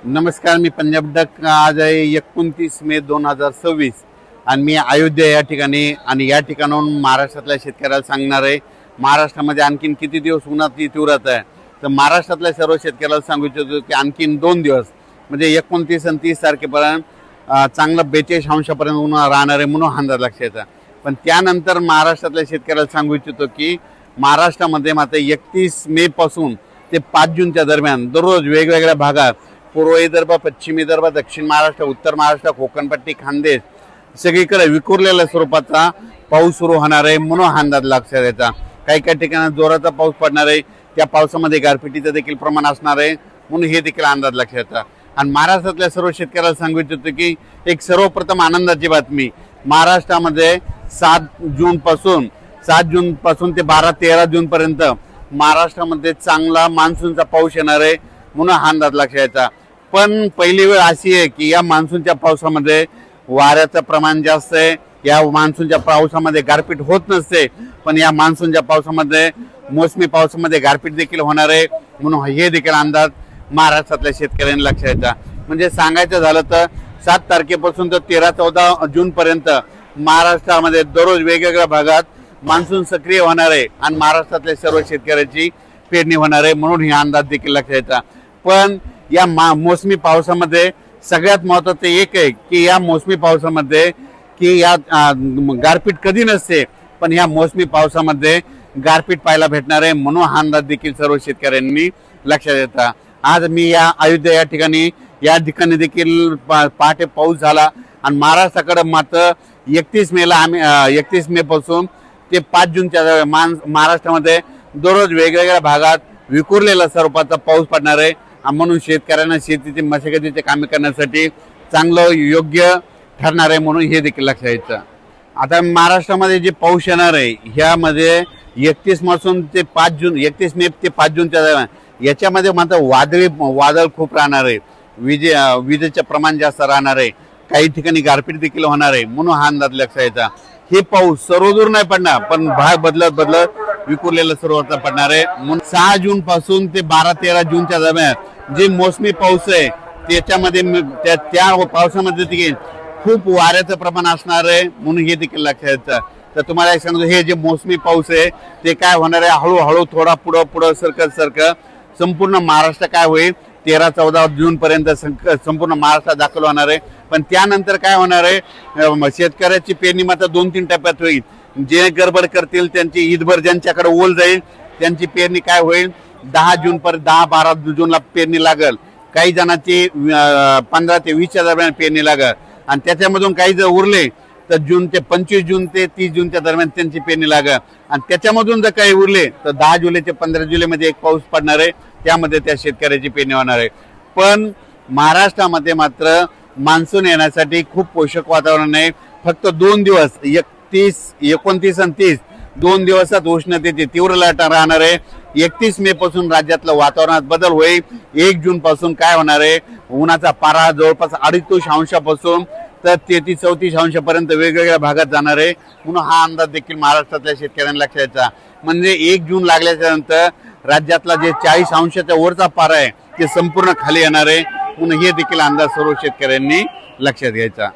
नमस्कार, मी पंजाब डक। आज आहे 29 मे 2026 आणि मी अयोध्या या ठिकाणी आणि या ठिकाणाहून महाराष्ट्रातल्या शेतकऱ्याला सांगणार आहे महाराष्ट्रामध्ये आणखीन किती दिवस उन्हाची तीव्रता आहे। तर महाराष्ट्रातल्या सर्व शेतकऱ्याला सांगू इच्छितो की आणखीन 2 दिवस म्हणजे 29 आणि 30 तारखेपर्यंत चांगलं 42 अंशापर्यंत उन्हाळा राहणार आहे म्हणून अंदाज लक्षात येतो। पण त्यानंतर महाराष्ट्रातल्या शेतकऱ्याला सांगू इच्छितो की महाराष्ट्रामध्ये मात्र 31 मे पासून ते 5 जूनच्या दरम्यान दररोज वेगवेगळ्या भागात पूर्व विदर्भ, पश्चिम विदर्भ, दक्षिण महाराष्ट्र, उत्तर महाराष्ट्र, कोकणपट्टी, खानदेश सगळीकडे विखुरलेल्या स्वरूपाचा पाऊस सुरू होणार आहे म्हणून अंदाज लक्षात यायचा। काही काही ठिकाणी जोराचा पाऊस पडणार आहे, त्या पावसामध्ये गारपिटीचं देखील प्रमाण असणार आहे म्हणून हे देखील अंदाज लक्षात येतात। आणि महाराष्ट्रातल्या सर्व शेतकऱ्याला सांगू इच्छितो की एक सर्वप्रथम आनंदाची बातमी, महाराष्ट्रामध्ये 7 जून पासून ते 12-13 जून पर्यंत महाराष्ट्रामध्ये चांगला मान्सूनचा पाऊस येणार आहे म्हणून अंदाज लक्षात यायचा। पण पहिली वेळ अशी आहे की या मान्सूनच्या पावसामध्ये वाऱ्याचं प्रमाण जास्त आहे, या मान्सूनच्या पावसामध्ये गारपीट होत नसते, पण या मान्सूनच्या पावसामध्ये मोसमी पावसामध्ये गारपीट देखील होणार आहे म्हणून हे देखील अंदाज महाराष्ट्रातल्या शेतकऱ्यांनी लक्षात यायचा। म्हणजे सांगायचं झालं तर 7 तारखेपासून तर 13-14 जून पर्यंत महाराष्ट्रामध्ये दररोज वेगवेगळ्या भागात मान्सून सक्रिय होणार आहे आणि महाराष्ट्रातल्या सर्व शेतकऱ्याची पेरणी होणार आहे म्हणून हे अंदाज देखील लक्षात यायचा। पण या मोसमी पावसामध्ये सगळ्यात महत्त्वाचं एक आहे की या मोसमी पावसामध्ये की या गारपीट कधी नसते, पण या मोसमी पावसामध्ये गारपीट पाहायला भेटणार आहे म्हणून हा अंदाज देखील सर्व शेतकऱ्यांनी लक्षात येतात। आज मी या अयोध्या या ठिकाणी देखील पहाटे पाऊस झाला आणि महाराष्ट्राकडे मात्र 31 मे पासून ते 5 जूनच्या महाराष्ट्रामध्ये दररोज वेगवेगळ्या भागात विखुरलेल्या स्वरूपाचा पाऊस पडणार आहे म्हणून शेतकऱ्यांना शेतीचे मशागतीचे कामे करण्यासाठी चांगलं योग्य ठरणार आहे म्हणून हे देखील लक्षात यायचं। आता महाराष्ट्रामध्ये जे पाऊस येणार आहे ह्यामध्ये 31 मे ते 5 जूनच्या दरम्यान याच्यामध्ये मात्र वादळ खूप राहणार आहे, विजेचे प्रमाण जास्त राहणार आहे, काही ठिकाणी गारपीट देखील होणार आहे म्हणून हा अंदाज लक्षात यायचा। हे पाऊस सर्वदूर नाही पडणार, पण भाग बदलत विखुरलेलं सर्वत्र पडणार आहे म्हणून 6 जून पासून ते 12-13 जूनच्या दरम्यान जे मोसमी पाऊस आहे त्याच्यामध्ये त्या पावसामध्ये देखील खूप वाऱ्याचं प्रमाण असणार आहे म्हणून हे देखील लक्षात यायचं। तर तुम्हाला एक सांगतो, हे जे मोसमी पाऊस आहे ते काय होणार आहे, हळूहळू थोडा पुढं सरकत संपूर्ण महाराष्ट्र काय होईल 13-14 जून पर्यंत संपूर्ण महाराष्ट्रात दाखल होणार आहे। पण त्यानंतर काय होणार आहे, शेतकऱ्याची पेरणी मात्र 2-3 टप्प्यात होईल। जे गडबड करतील त्यांची ईदभर ज्यांच्याकडे ओल जाईल त्यांची पेरणी काय होईल 10 जून पर्यंत 10-12 जूनला पेरणी लागल, काही जणांची 15 ते 20च्या दरम्यान पेरणी लागल आणि त्याच्यामधून काही जर उरले तर 25 जून ते 30 जूनच्या दरम्यान त्यांची पेरणी लागल आणि त्याच्यामधून जर काही उरले तर 10 जुलै ते 15 जुलैमध्ये एक पाऊस पडणार आहे, त्यामध्ये त्या शेतकऱ्याची पेरणी होणार आहे। पण महाराष्ट्रामध्ये मात्र मान्सून येण्यासाठी खूप पोषक वातावरण आहे। फक्त 2 दिवस 29 आणि 30 2 दिवसात उष्णतेची तीव्र लाट राहणार आहे। 31 मे पासून राज्यातलं वातावरणात बदल होईल। 1 जून पासून काय होणार आहे, उन्हाचा पारा जवळपास 2.5 अंशापासून तर 33-34 अंशापर्यंत वेगवेगळ्या भागात जाणार आहे म्हणून हा अंदाज देखील महाराष्ट्रातल्या शेतकऱ्यांना लक्षात यायचा। म्हणजे 1 जून लागल्याच्या नंतर राज्यातला जे 40 अंशाच्या वरचा पारा आहे ते संपूर्ण खाली येणार आहे म्हणून हे देखील अंदाज सर्व शेतकऱ्यांनी लक्षात घ्यायचा।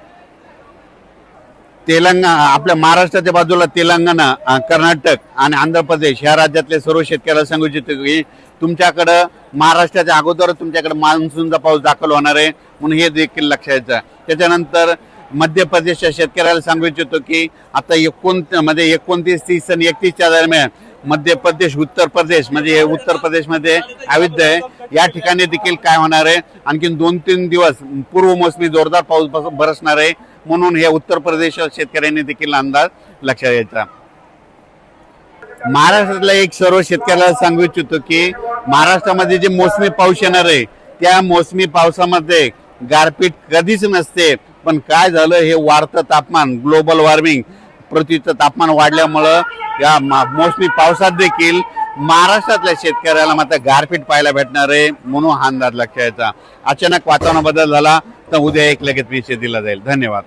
आपल्या महाराष्ट्राच्या बाजूला तेलंगणा, कर्नाटक आणि आंध्र प्रदेश ह्या राज्यातले सर्व शेतकऱ्याला सांगू इच्छितो की तुमच्याकडं महाराष्ट्राच्या अगोदर तुमच्याकडे मान्सूनचा पाऊस दाखल होणार आहे म्हणून हे देखील लक्षात यायचं। त्याच्यानंतर मध्य प्रदेशच्या शेतकऱ्याला सांगू इच्छितो की आता 29, 30 आणि 31च्या दरम्यान मध्य प्रदेश, उत्तर प्रदेश म्हणजे उत्तर प्रदेशमध्ये अयोध्या आहे या ठिकाणी देखील काय होणार आहे, आणखीन 2-3 दिवस पूर्व मोसमी जोरदार पाऊस बरसणार आहे म्हणून हे उत्तर प्रदेश शेतकऱ्यांनी देखील अंदाज लक्षात यायचा। महाराष्ट्रातल्या एक सर्व शेतकऱ्याला सांगू इच्छितो की महाराष्ट्रामध्ये जे मोसमी पाऊस येणार आहे त्या मोसमी पावसामध्ये गारपीट कधीच नसते, पण काय झालं हे वाढतं तापमान, ग्लोबल वॉर्मिंग, पृथ्वीचं तापमान वाढल्यामुळं या मोसमी पावसात देखील महाराष्ट्रातल्या शेतकऱ्याला मात्र गारपीट पाहायला भेटणार आहे म्हणून हा अंदाज लक्षात यायचा। अचानक वातावरण बदल झाला तर उद्या एक लगेच विषय दिला जाईल। धन्यवाद।